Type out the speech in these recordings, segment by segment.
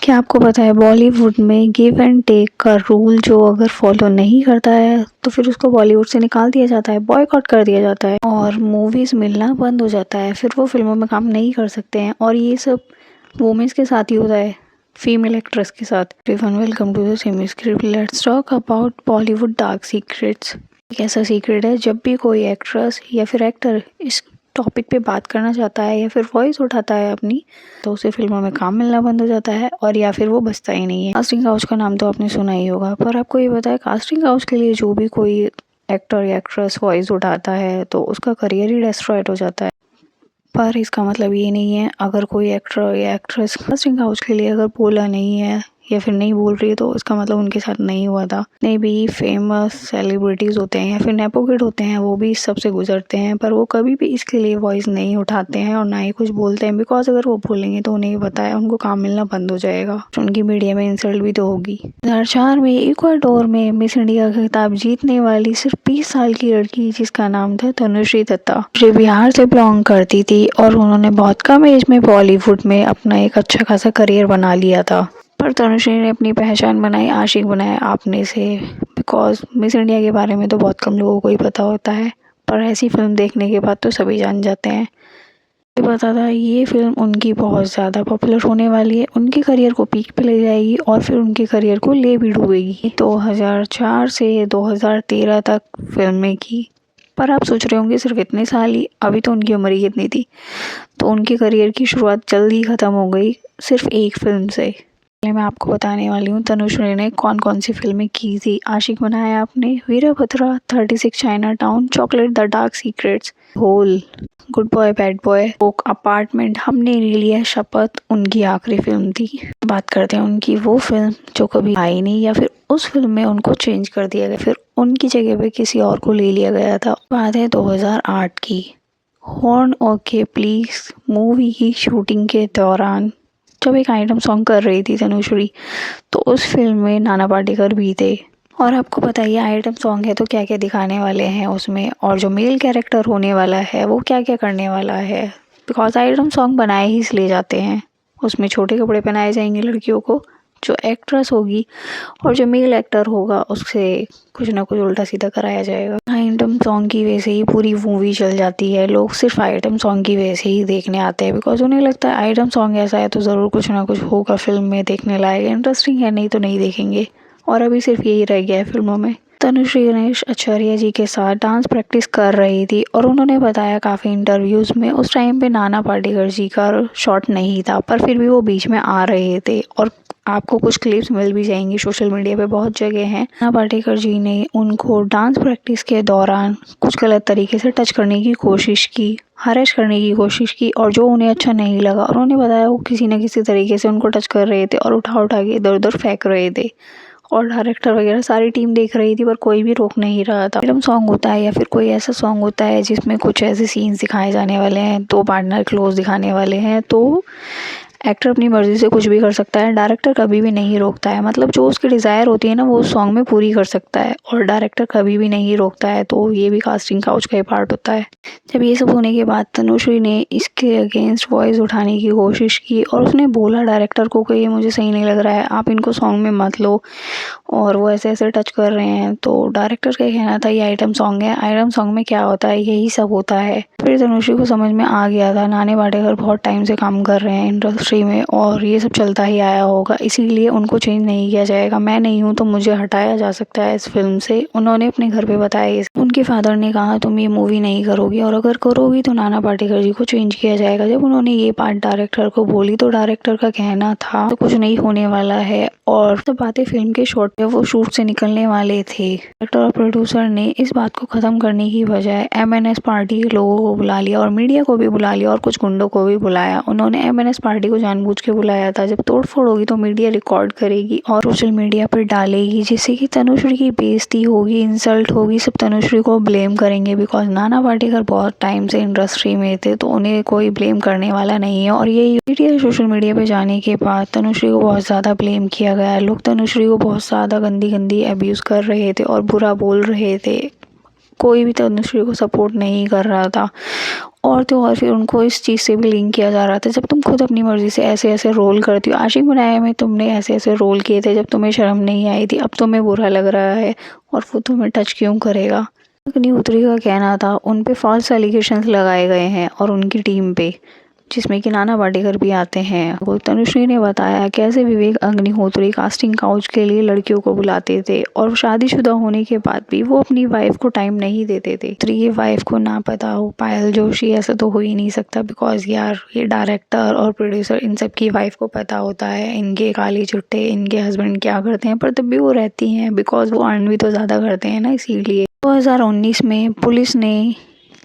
क्या आपको पता है बॉलीवुड में गिव एंड टेक का रूल जो अगर फॉलो नहीं करता है तो फिर उसको बॉलीवुड से निकाल दिया जाता है, बॉयकॉट कर दिया जाता है और मूवीज़ मिलना बंद हो जाता है। फिर वो फिल्मों में काम नहीं कर सकते हैं और ये सब वुमेन्स के साथ ही होता है, फीमेल एक्ट्रेस के साथ। Welcome to the semi script. Let's talk about Bollywood dark secrets. एक ऐसा सीक्रेट है जब भी कोई एक्ट्रेस या फिर एक्टर इस टॉपिक पे बात करना चाहता है या फिर वॉइस उठाता है अपनी, तो उसे फिल्मों में काम मिलना बंद हो जाता है और या फिर वो बचता ही नहीं है। कास्टिंग काउच का नाम तो आपने सुना ही होगा, पर आपको ये पता है कास्टिंग काउच के लिए जो भी कोई एक्टर या एक्ट्रेस वॉइस उठाता है तो उसका करियर ही डिस्ट्रॉयड हो जाता है। पर इसका मतलब ये नहीं है अगर कोई एक्टर या एक्ट्रेस कास्टिंग काउच के लिए अगर बोला नहीं है या फिर नहीं बोल रही है तो इसका मतलब उनके साथ नहीं हुआ था। नहीं भी फेमस सेलिब्रिटीज़ होते हैं या फिर नेपो किड होते हैं, वो भी इस सब से गुजरते हैं, पर वो कभी भी इसके लिए वॉइस नहीं उठाते हैं और ना ही कुछ बोलते हैं, बिकॉज अगर वो बोलेंगे तो उन्हें पता है उनको काम मिलना बंद हो जाएगा, उनकी मीडिया में इंसल्ट भी तो होगी। 2004 में इक्वाडोर में मिस इंडिया का खिताब जीतने वाली सिर्फ 20 साल की लड़की जिसका नाम था तनुश्री दत्ता, जो बिहार से बिलोंग करती थी और उन्होंने बहुत कम एज में बॉलीवुड में अपना एक अच्छा खासा करियर बना लिया था। पर तनुश्री ने अपनी पहचान बनाई, आशिक बनाया आपने से, बिकॉज मिस इंडिया के बारे में तो बहुत कम लोगों को ही पता होता है, पर ऐसी फिल्म देखने के बाद तो सभी जान जाते हैं। मुझे पता था ये फिल्म उनकी बहुत ज़्यादा पॉपुलर होने वाली है, उनके करियर को पीक पे ले जाएगी और फिर उनके करियर को ले भी डूबेगी। 2004 से 2013 तक फिल्में की, पर आप सोच रहे होंगे सिर्फ इतने साल ही, अभी तो उनकी उम्र ही कितनी थी। तो उनके करियर की शुरुआत जल्दी ख़त्म हो गई सिर्फ एक फिल्म से। पहले मैं आपको बताने वाली हूँ तनुश्री ने कौन कौन सी फिल्में की थी। Aashiq Banaya Aapne, Veerbhadra, 36 China town, chocolate, the dark secrets, hole, good boy bad boy, oak apartment, हमने ले लिया शपथ उनकी आखिरी फिल्म थी। बात करते हैं उनकी वो फिल्म जो कभी आई नहीं या फिर उस फिल्म में उनको चेंज कर दिया गया, फिर उनकी जगह पे किसी और को ले लिया गया था। बात है 2008 की। हॉर्न ओके प्लीज मूवी की शूटिंग के दौरान जब एक आइटम सॉन्ग कर रही थी तनुश्री, तो उस फिल्म में नाना पाटेकर भी थे। और आपको पता ही आइटम सॉन्ग है तो क्या क्या दिखाने वाले हैं उसमें, और जो मेल कैरेक्टर होने वाला है वो क्या क्या करने वाला है, बिकॉज आइटम सॉन्ग बनाए ही इसलिए जाते हैं। उसमें छोटे कपड़े पहनाए जाएंगे लड़कियों को, जो एक्ट्रेस होगी, और जो मेल एक्टर होगा उससे कुछ ना कुछ उल्टा सीधा कराया जाएगा। आइटम सॉन्ग की वजह से ही पूरी मूवी चल जाती है, लोग सिर्फ आइटम सॉन्ग की वजह से ही देखने आते हैं, बिकॉज उन्हें लगता है आइटम सॉन्ग ऐसा है तो ज़रूर कुछ ना कुछ होगा फिल्म में, देखने लायक, इंटरेस्टिंग है, नहीं तो नहीं देखेंगे। और अभी सिर्फ यही रह गया है फिल्मों में। तनुश्री गणेश आचार्य जी के साथ डांस प्रैक्टिस कर रही थी और उन्होंने बताया काफ़ी इंटरव्यूज़ में उस टाइम पे नाना पाटेकर जी का शॉट नहीं था, पर फिर भी वो बीच में आ रहे थे और आपको कुछ क्लिप्स मिल भी जाएंगी सोशल मीडिया पे, बहुत जगह हैं। नाना पाटेकर जी ने उनको डांस प्रैक्टिस के दौरान कुछ गलत तरीके से टच करने की कोशिश की, हरेश करने की कोशिश की, और जो उन्हें अच्छा नहीं लगा और उन्होंने बताया वो किसी न किसी तरीके से उनको टच कर रहे थे और उठा उठा के इधर उधर फेंक रहे थे, और डायरेक्टर वगैरह सारी टीम देख रही थी पर कोई भी रोक नहीं रहा था। फिल्म सॉन्ग होता है या फिर कोई ऐसा सॉन्ग होता है जिसमें कुछ ऐसे सीन्स दिखाए जाने वाले हैं, दो पार्टनर क्लोज दिखाने वाले हैं, तो एक्टर अपनी मर्ज़ी से कुछ भी कर सकता है, डायरेक्टर कभी भी नहीं रोकता है। मतलब जो उसकी डिज़ायर होती है ना वो उस सॉन्ग में पूरी कर सकता है और डायरेक्टर कभी भी नहीं रोकता है, तो ये भी कास्टिंग काउच का ही पार्ट होता है। जब ये सब होने के बाद तनुश्री ने इसके अगेंस्ट वॉइस उठाने की कोशिश की और उसने बोला डायरेक्टर को कि ये मुझे सही नहीं लग रहा है, आप इनको सॉन्ग में मत लो और वो ऐसे ऐसे टच कर रहे हैं। तो डायरेक्टर का कहना था ये आइटम सॉन्ग है, आइटम सॉन्ग में क्या होता है यही सब होता है। फिर तनुश्री को समझ में आ गया था नाना पाटेकर बहुत टाइम से काम कर रहे हैं इंडस्ट्री में और ये सब चलता ही आया होगा, इसीलिए उनको चेंज नहीं किया जाएगा, मैं नहीं हूँ तो मुझे हटाया जा सकता है इस फिल्म से। उन्होंने अपने घर पे बताया, उनके फादर ने कहा तुम ये मूवी नहीं करोगी और अगर करोगी तो नाना पाटेकर जी को चेंज किया जाएगा। जब उन्होंने ये बात डायरेक्टर को बोली तो डायरेक्टर का कहना था तो कुछ नहीं होने वाला है, और तब बातें फिल्म के शॉट पे वो शूट से निकलने वाले थे। डायरेक्टर और प्रोड्यूसर ने इस बात को ख़त्म करने की बजाय MNS पार्टी के लोगों को बुला लिया और मीडिया को भी बुला लिया और कुछ गुंडों को भी बुलाया। उन्होंने MNS पार्टी को जानबूझ के बुलाया था, जब तोड़फोड़ होगी तो मीडिया रिकॉर्ड करेगी और सोशल मीडिया पर डालेगी, जिससे कि तनुश्री की बेइज्जती होगी, इंसल्ट होगी, सब तनुश्री को ब्लेम करेंगे, बिकॉज नाना पाटेकर बहुत टाइम से इंडस्ट्री में थे तो उन्हें कोई ब्लेम करने वाला नहीं है। और ये मीडिया सोशल मीडिया पे जाने के बाद तनुश्री को बहुत ज़्यादा ब्लेम किया गया है, लोग तनुश्री को बहुत ज़्यादा गंदी गंदी अब्यूज़ कर रहे थे और बुरा बोल रहे थे, कोई भी तनुश्री को सपोर्ट नहीं कर रहा था। और तो और फिर उनको इस चीज़ से भी लिंक किया जा रहा था, जब तुम खुद अपनी मर्ज़ी से ऐसे-ऐसे रोल करती हो, आशिक बनाया में तुमने ऐसे-ऐसे रोल किए थे जब तुम्हें शर्म नहीं आई थी, अब तुम्हें बुरा लग रहा है और वो तुम्हें टच क्यों करेगा? अग्निहोत्री का कहना था उन पे फ़ॉल्स एलिगेशंस लगाए गए हैं और उनकी टीम पे, जिसमें कि नाना पाटेकर भी आते हैं। वो तनुश्री ने बताया कैसे विवेक अग्निहोत्री कास्टिंग काउच के लिए लड़कियों को बुलाते थे और शादीशुदा होने के बाद भी वो अपनी वाइफ को टाइम नहीं देते थे। तो ये वाइफ को ना पता हो पायल जोशी, ऐसा तो हो ही नहीं सकता, बिकॉज यार ये डायरेक्टर और प्रोड्यूसर इन सब की वाइफ को पता होता है इनके काली चिट्टे, इनके हस्बैंड क्या करते हैं, पर तब भी वो रहती हैं बिकॉज वो अर्न भी तो ज़्यादा करते हैं ना, इसीलिए। 2019 में पुलिस ने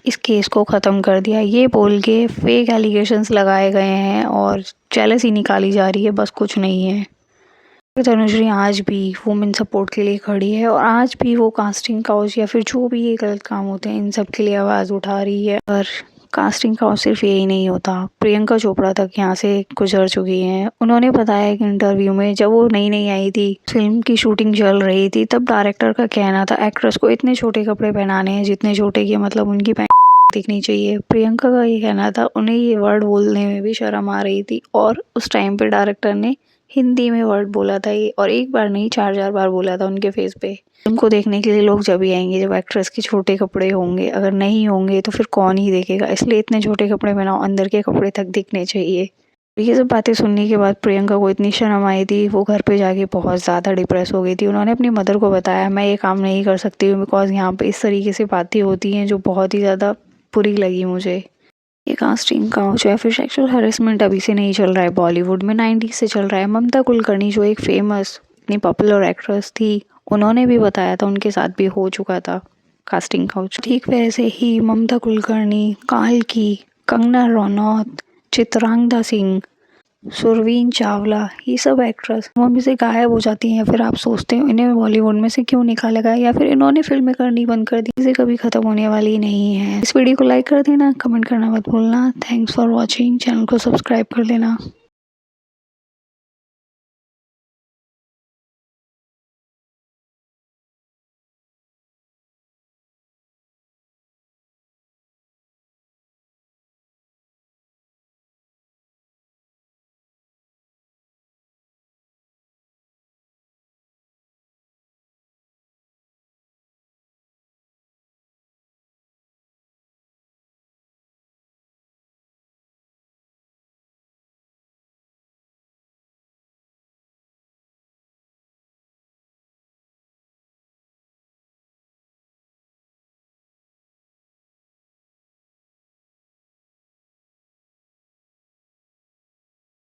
इस केस को ख़त्म कर दिया, ये बोल के फेक एलिगेशंस लगाए गए हैं और जेलसी निकाली जा रही है, बस कुछ नहीं है। तनुश्री आज भी वुमेन सपोर्ट के लिए खड़ी है और आज भी वो कास्टिंग काउच या फिर जो भी ये गलत काम होते हैं इन सब के लिए आवाज़ उठा रही है। और कास्टिंग काउच सिर्फ यही नहीं होता, प्रियंका चोपड़ा तक यहाँ से गुजर चुकी हैं। उन्होंने बताया एक इंटरव्यू में, जब वो नई नई आई थी, फिल्म की शूटिंग चल रही थी, तब डायरेक्टर का कहना था एक्ट्रेस को इतने छोटे कपड़े पहनाने हैं जितने छोटे कि मतलब उनकी दिखनी चाहिए। प्रियंका का ये कहना था उन्हें ये वर्ड बोलने में भी शर्म आ रही थी और उस टाइम पे डायरेक्टर ने हिंदी में वर्ड बोला था ये, और एक बार नहीं 4-4 बार बोला था उनके फेस पे। उनको देखने के लिए लोग जब ही आएंगे जब एक्ट्रेस के छोटे कपड़े होंगे, अगर नहीं होंगे तो फिर कौन ही देखेगा, इसलिए इतने छोटे कपड़े पहनाओ, अंदर के कपड़े तक दिखने चाहिए। ये सब बातें सुनने के बाद प्रियंका को इतनी शर्म आई थी, वो घर पे जाके बहुत ज़्यादा डिप्रेस हो गई थी। उन्होंने अपनी मदर को बताया मैं ये काम नहीं कर सकती हूँ बिकॉज यहाँ पे इस तरीके से बातें होती हैं जो बहुत ही ज़्यादा बुरी लगी मुझे। ये कास्टिंग काउच या फिर सेक्सुअल हैरेसमेंट अभी से नहीं चल रहा है, बॉलीवुड में 90s से चल रहा है। ममता कुलकर्णी जो एक फेमस इतनी पॉपुलर एक्ट्रेस थी, उन्होंने भी बताया था उनके साथ भी हो चुका था कास्टिंग काउच। ठीक वैसे ही ममता कुलकर्णी, काल्की, कंगना रनौत, चित्रांगदा सिंह, सुरवीन चावला, ये सब एक्ट्रेस मूवी से गायब हो जाती हैं। फिर आप सोचते हो इन्हें बॉलीवुड में से क्यों निकाला गया या फिर इन्होंने फिल्में करनी बंद कर दी। इसे कभी ख़त्म होने वाली नहीं है। इस वीडियो को लाइक कर देना, कमेंट करना मत भूलना। थैंक्स फॉर वॉचिंग, चैनल को सब्सक्राइब कर देना।